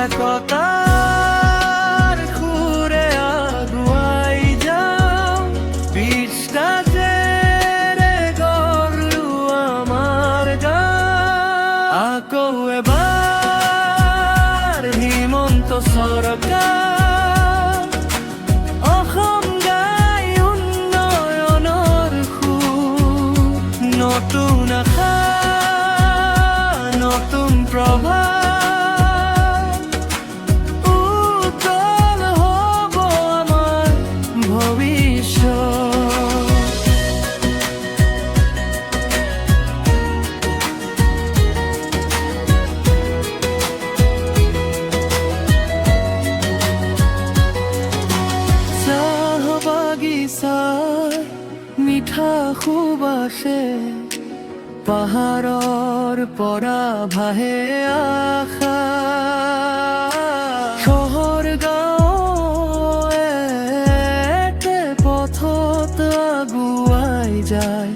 একতার খুঁড়ে আগুয়াই যাও, বিষ্টা জেরে গড়লু আমার গাঁও। আকো এবার হিমন্ত সরকার, অসম গাই উন্নয়নৰ সুৰ। নতুন আশা, নতুন প্ৰভাত, উজ্জ্বল হ'ব আমাৰ ভৱিষ্যত। চাহ বাগিচাৰ মিঠা সুবাসে, পাহাৰৰ পৰা ভাহে আশা। চহৰ গাঁও একে পথত আগুৱাই যায়,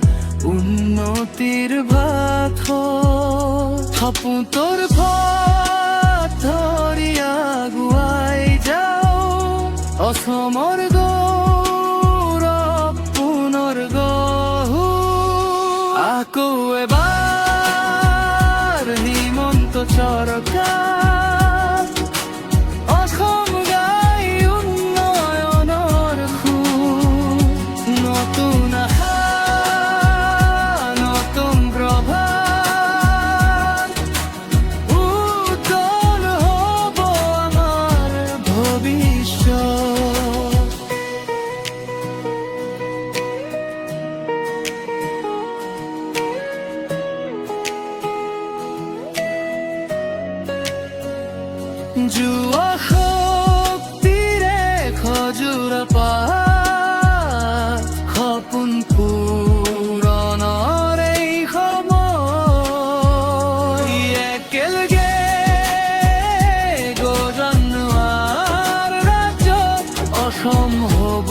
উন্নতিৰ বাট সপোনৰ পথ ধৰি আগুৱাই যাওঁ। অসমৰ গৌৰৱ পুনৰ গঢ়ো। আকো এবাৰ হিমন্ত সৰকাৰ, অসম গাই উন্নয়নৰ সুৰ। নতুন আশা, নতুন প্ৰভাত, উজ্জ্বল হ'ব আমাৰ ভৱিষ্যত। যুৱ শক্তিৰে সজোৰা পাত, সপোন পূৰণৰ এই সময়। একেলগে গজনোৱাৰ ৰাজ্যত অসম হ'ব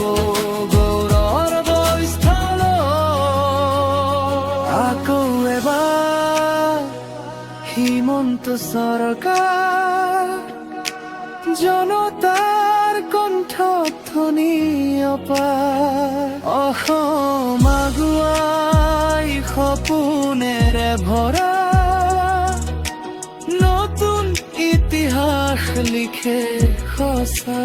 গৌৰৱৰ স্থল। আকৌ এবাৰ হিমন্ত সৰকাৰ, জনতাৰ কণ্ঠধ্বনি অপাৰ। অসম আগুৱাই সপোনেৰে ভৰা, নতুন ইতিহাস লিখে সঁচা।